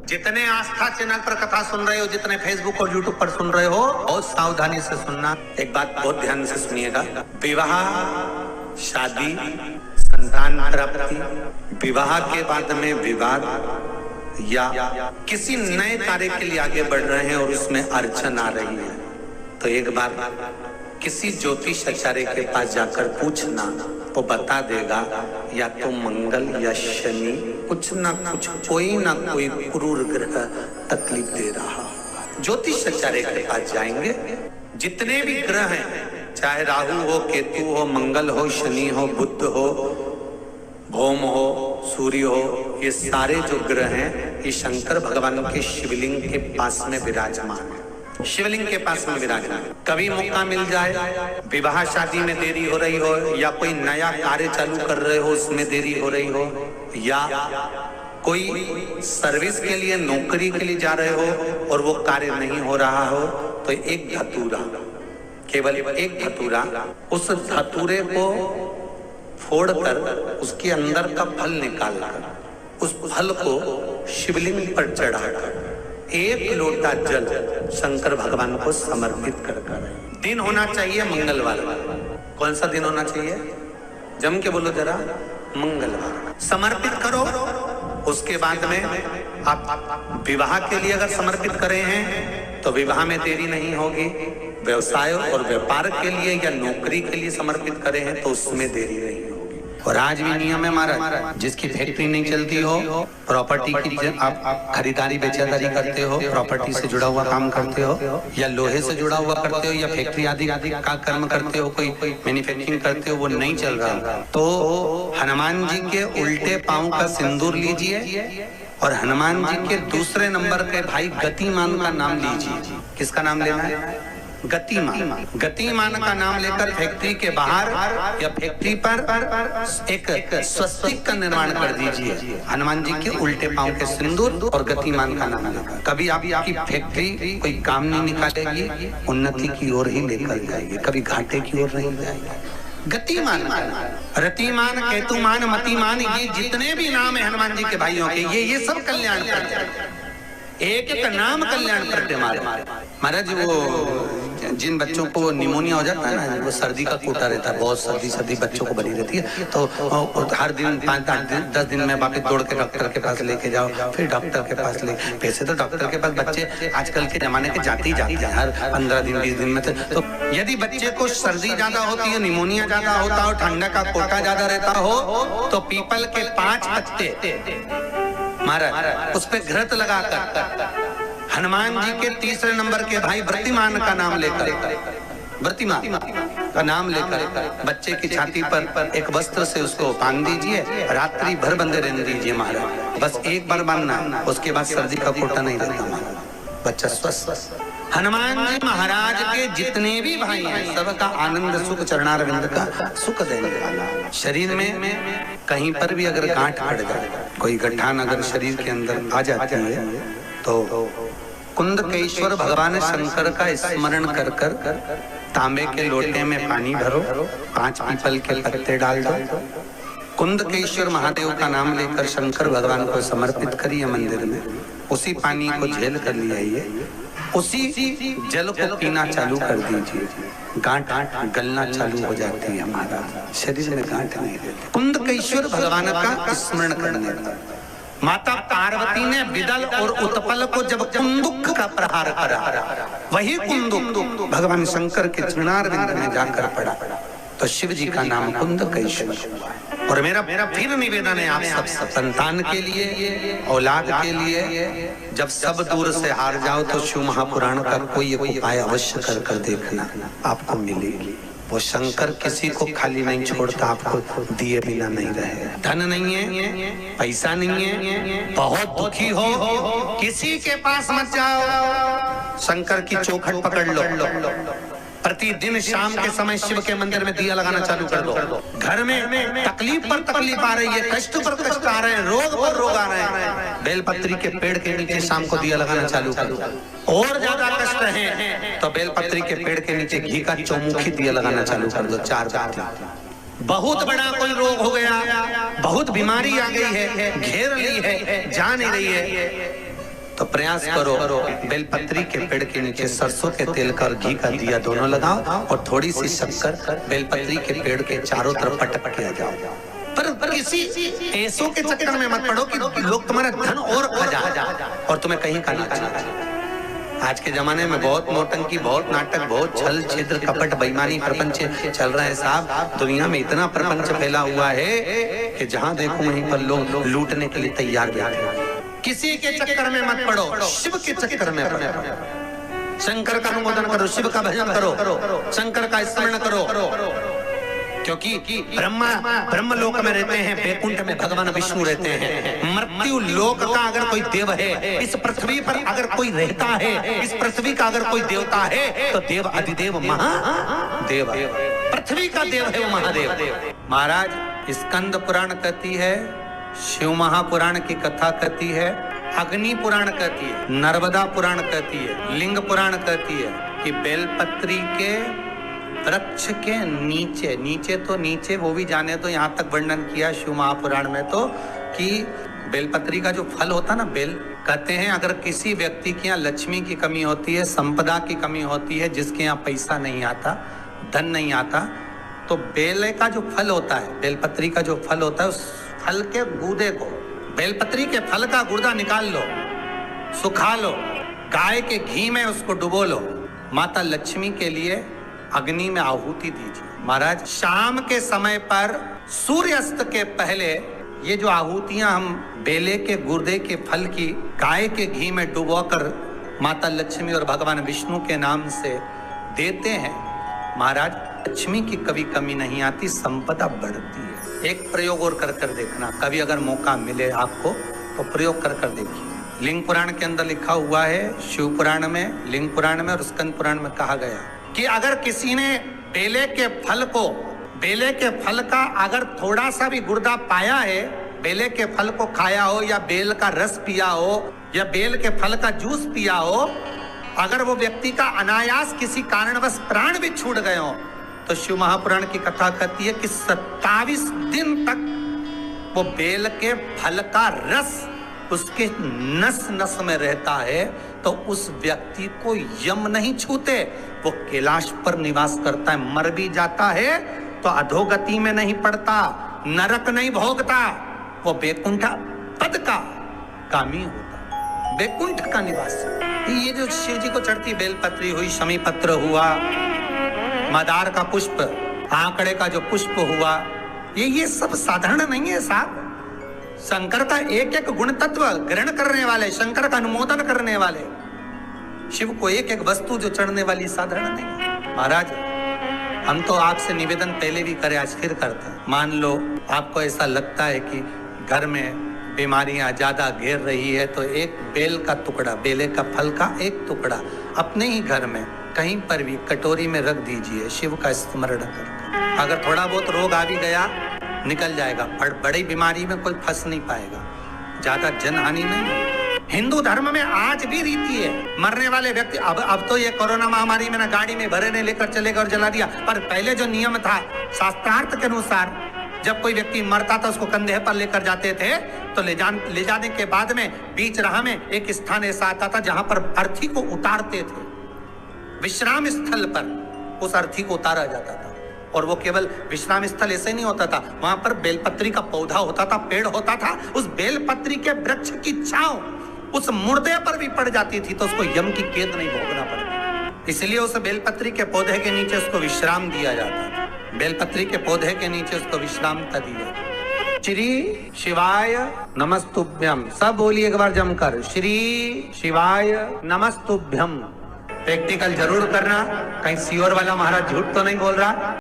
जितने आस्था चैनल पर कथा सुन रहे हो, जितने फेसबुक और यूट्यूब पर सुन रहे हो, बहुत सावधानी से सुनना। एक बात बहुत ध्यान से सुनिएगा। विवाह, शादी, संतान प्राप्ति, विवाह के बाद में विवाद या किसी नए कार्य के लिए आगे बढ़ रहे हैं और उसमें अड़चन आ रही है, तो एक बार किसी ज्योतिष आचार्य के पास जाकर पूछना, वो बता देगा या तो मंगल या शनि कुछ ना कुछ, कोई ना कोई क्रूर ग्रह तकलीफ दे रहा। ज्योतिष आचार्य के पास जाएंगे, जितने भी ग्रह हैं, चाहे राहु हो, केतु हो, मंगल हो, शनि हो, बुध हो, भौम हो, सूर्य हो, ये सारे जो ग्रह हैं ये शंकर भगवान के शिवलिंग के पास में विराजमान है। शिवलिंग के पास में विराजमान। कभी मौका मिल जाए, विवाह शादी में देरी हो रही हो, या कोई नया कार्य चालू कर रहे हो उसमें देरी हो रही हो, या कोई सर्विस के लिए, नौकरी के लिए जा रहे हो और वो कार्य नहीं हो रहा हो, तो एक धतूरा, केवल एक धतूरा, उस धतूरे को फोड़कर उसके अंदर का फल निकालकर उस फल को शिवलिंग पर चढ़ाकर एक लोटा जल शंकर भगवान को समर्पित कर। दिन होना चाहिए मंगलवार। कौन सा दिन होना चाहिए? जम के बोलो जरा, मंगलवार समर्पित करो। उसके बाद में आप विवाह के लिए अगर समर्पित करें हैं तो विवाह में देरी नहीं होगी। व्यवसाय और व्यापार के लिए या नौकरी के लिए समर्पित करें हैं तो उसमें देरी नहीं होगी। और आज भी नियम है हमारा, जिसकी फैक्ट्री नहीं चलती हो, प्रॉपर्टी की आप खरीदारी बेचादारी करते हो, प्रॉपर्टी से जुड़ा हुआ काम करते हो, या लोहे से जुड़ा हुआ करते हो, या फैक्ट्री आदि का कर्म करते हो, कोई मैन्युफैक्चरिंग करते हो, वो नहीं चल रहा, तो हनुमान जी के उल्टे पांव का सिंदूर लीजिए और हनुमान जी के दूसरे नंबर के भाई गतिमान का नाम लीजिए। किसका नाम लेना है? गतिमान। गतिमान का नाम लेकर फैक्ट्री के बाहर या फैक्ट्री पर एक स्वस्तिक का निर्माण कर दीजिए, हनुमान जी के उल्टे पांव के सिंदूर और गतिमान का नाम लेकर। कभी आपकी फैक्ट्री कोई काम नहीं निकालेगी, उन्नति की ओर ही लेकर जाएगी, कभी घाटे की ओर नहीं जाएगी। गतिमान, रतिमान, केतुमान, मतिमान, ये जितने भी नाम है हनुमान जी के भाइयों के, ये सब कल्याण करते हैं। एक एक नाम कल्याण करते महाराज। वो जिन बच्चों को निमोनिया हो जाता है ना, वो सर्दी का कोटा रहता है, बहुत सर्दी बच्चों को बनी रहती है, तो हर दिन 5-8 दिन 10 दिन में वापस दौड़ के डॉक्टर के पास लेके जाओ, फिर डॉक्टर के पास ले। वैसे तो डॉक्टर के पास बच्चे आजकल के जमाने के जाते ही जाते हैं, हर 15 दिन 20 दिन में। तो यदि बच्चे को सर्दी ज्यादा होती है, निमोनिया ज्यादा होता हो, ठंडा का कोटा ज्यादा रहता हो, तो पीपल के 5 पत्ते महाराज उस पे घृत लगाकर हनुमान जी के तीसरे नंबर के भाई व्रतिमान का नाम लेकर, व्रतिमान का नाम लेकर बच्चे की छाती पर एक वस्त्र से उसको बांध दीजिए, रात्रि भर बंधे रहने दीजिए महाराज। बस एक बार बांधना, उसके बाद सर्दी का कोटा नहीं रहता महाराज, बच्चा स्वस्थ। हनुमान जी महाराज के जितने भी भाई हैं, सबका आनंद सुख चरणारविंद का सुख देने वाला। शरीर में कहीं पर भी अगर गांठ पड़ जाए, कोई गठान अगर शरीर के अंदर आ जाती है, तो कुंदकेश्वर भगवान शंकर का स्मरण कर कर तांबे के लोटे में पानी भरो, 5 पीपल के पत्ते डाल दो, कुंदकेश्वर महादेव का नाम लेकर शंकर भगवान को समर्पित करिए मंदिर में। उसी पानी को झेल कर ले आइए, उसी जल को पीना चालू कर दीजिए, गांठ गलना चालू हो जाती है हमारा, शरीर में गांठ नहीं रहती। कुंदकेश्वर भगवान का स्मरण करने का। माता पार्वती ने विदल और उत्पल को जब कुंदुक का प्रहार करा, वही कुंदुक भगवान शंकर के चरणारविंद में जाकर पड़ा, तो शिव जी का नाम कुंदकेश्वर हुआ। और मेरा फिर निवेदन है आप सब संतान के लिए, औलाद के लिए, जब सब दूर से हार जाओ तो शिव महापुराण का कोई एक उपाय अवश्य कर कर देखना, आपको मिलेगी। वो शंकर किसी को खाली नहीं छोड़ता, आपको दिए बिना नहीं रहे। धन नहीं है, पैसा नहीं है, बहुत दुखी हो, किसी के पास मत जाओ, शंकर की चौखट पकड़ लो। प्रतिदिन शाम के समय शिव के मंदिर में दिया लगाना चालू कर दो। घर में तकलीफ पर तकलीफ आ रही है, कष्ट पर कष्ट आ रहे हैं, रोग पर रोग आ रहे हैं, बेलपत्री के पेड़ के नीचे शाम को दिया लगाना चालू कर दो। और ज्यादा कष्ट है तो बेलपत्री के पेड़ के नीचे घी का चौमुखी दिया लगाना चालू कर दो, 4 बाती। बहुत बड़ा कोई रोग हो गया, बहुत बीमारी आ गई है, घेर ली है, जा नहीं रही है, तो प्रयास करो, बेलपत्री के पेड़ के नीचे सरसों के तेल का और घी का दिया दोनों लगाओ और थोड़ी सी शक्कर बेलपत्री के पेड़ के चारों तरफ पटक किया जाओ। पर किसी पैसों के चक्कर में मत पड़ो कि लोग तुम्हारा धन और खा जाए और तुम्हें कहीं का ना चले। आज के जमाने में बहुत नौटंकी, बहुत नाटक, बहुत छल छिद्र कपट बेईमानी प्रपंच चल रहा है साहब। दुनिया में इतना प्रपंच फैला हुआ है कि जहां देखो वहीं पर लोग लूटने के लिए तैयार बैठे हैं। किसी के चक्कर में मत पड़ो, शिव के चक्कर में पड़ो। शंकर का अनुमोदन करो, शिव का भजन करो, शंकर का स्मरण करो, क्योंकि ब्रह्म लोक में रहते हैं, बैकुंठ में भगवान विष्णु रहते हैं। मृत्यु लोक का अगर कोई देव है, इस पृथ्वी पर अगर कोई रहता है, इस पृथ्वी का अगर कोई देवता है तो देव अधिदेव महादेव, पृथ्वी का देव है वो महादेव। महाराज स्कंद पुराण कहती है, शिव महापुराण की कथा कहती है, अग्नि पुराण कहती है, नर्मदा पुराण कहती है, लिंग पुराण कहती है कि बेलपत्री के वृक्ष के नीचे वो भी जाने तो यहाँ तक वर्णन किया शिव महापुराण में तो कि बेलपत्री का जो फल होता ना, बेल कहते हैं अगर किसी व्यक्ति के यहाँ लक्ष्मी की कमी होती है, संपदा की कमी होती है, जिसके यहाँ पैसा नहीं आता, धन नहीं आता, तो बेल का जो फल होता है, बेलपत्री का जो फल होता है, उस फल के गूदे को, बेलपत्री के फल का गुर्दा निकाल लो, सुखा लो, गाय के घी में उसको डुबो लो, माता लक्ष्मी के लिए अग्नि में आहुति दीजिए। महाराज शाम के समय पर सूर्यास्त के पहले ये जो आहुतियां हम बेले के गुर्दे के फल की गाय के घी में डुबोकर माता लक्ष्मी और भगवान विष्णु के नाम से देते हैं, महाराज लक्ष्मी की कभी कमी नहीं आती, संपदा बढ़ती है। एक प्रयोग और कर देखना, कभी अगर मौका मिले आपको तो प्रयोग कर देखिए। लिंग पुराण के अंदर लिखा हुआ है, शिव पुराण में, लिंग पुराण में और स्कंद पुराण में कहा गया कि अगर किसी ने बेले के फल का अगर थोड़ा सा भी गुर्दा पाया है, बेले के फल को खाया हो या बेल का रस पिया हो या बेल के फल का जूस पिया हो, अगर वो व्यक्ति का अनायास किसी कारणवश प्राण भी छूट गए हो, तो शिव महापुराण की कथा कहती है कि 27 दिन तक वो बेल के फल का रस उसके नस नस में रहता है, तो उस व्यक्ति को यम नहीं छूते, वो कैलाश पर निवास करता है। मर भी जाता है तो अधोगति में नहीं पड़ता, नरक नहीं भोगता, वो बैकुंठ पद का कामी होता, बैकुंठ का निवास। ये जो शिव जी को चढ़ती बेलपत्री हुई, शमी पत्र हुआ, मदार का पुष्प, आंकड़े का जो पुष्प हुआ, ये सब साधारण नहीं है साहब। शंकर का एक एक गुण तत्व ग्रहण करने वाले, शंकर का अनुमोदन करने वाले, शिव को एक एक वस्तु जो चढ़ने वाली साधारण नहीं। महाराज हम तो आपसे निवेदन पहले भी करे, आज फिर करते हैं। मान लो आपको ऐसा लगता है कि घर में बीमारियां ज्यादा घेर रही है, तो एक बेल का टुकड़ा, बेले का फल का एक टुकड़ा अपने ही घर में कहीं पर भी कटोरी में रख दीजिए, शिव का स्मरण करके। अगर थोड़ा बहुत रोग आ भी गया निकल जाएगा, बड़ी बीमारी में कोई फंस नहीं पाएगा, ज्यादा जनहानि नहीं। हिंदू धर्म में आज भी रीति है, मरने वाले व्यक्ति, अब तो ये कोरोना महामारी में ना गाड़ी में भरे ने लेकर चले गए और जला दिया, पर पहले जो नियम था शास्त्रार्थ के अनुसार, जब कोई व्यक्ति मरता था उसको कंधे पर लेकर जाते थे, तो ले जाने के बाद में बीच राह में एक स्थान ऐसा आता था जहां पर अर्थी को उतारते थे, विश्राम स्थल पर उस अर्थी को उतारा जाता था। और वो केवल विश्राम स्थल ऐसे नहीं होता था, वहां पर बेलपत्री का पौधा होता था, पेड़ होता था, उस बेलपत्री के वृक्ष की छांव उस मुर्दे पर भी पड़ जाती थी, तो उसको यम की कैद नहीं भोगना पड़ता। इसलिए उस बेलपत्री के पौधे के नीचे उसको विश्राम दिया जाता, बेलपत्री के पौधे के नीचे उसको विश्रामता दी जाती। श्री शिवाय नमस्तुभ्यम, सब बोलिए एक बार जमकर, श्री शिवाय नमस्तुभ्यम। प्रैक्टिकल जरूर करना, कहीं सियोर वाला महाराज झूठ तो नहीं बोल रहा।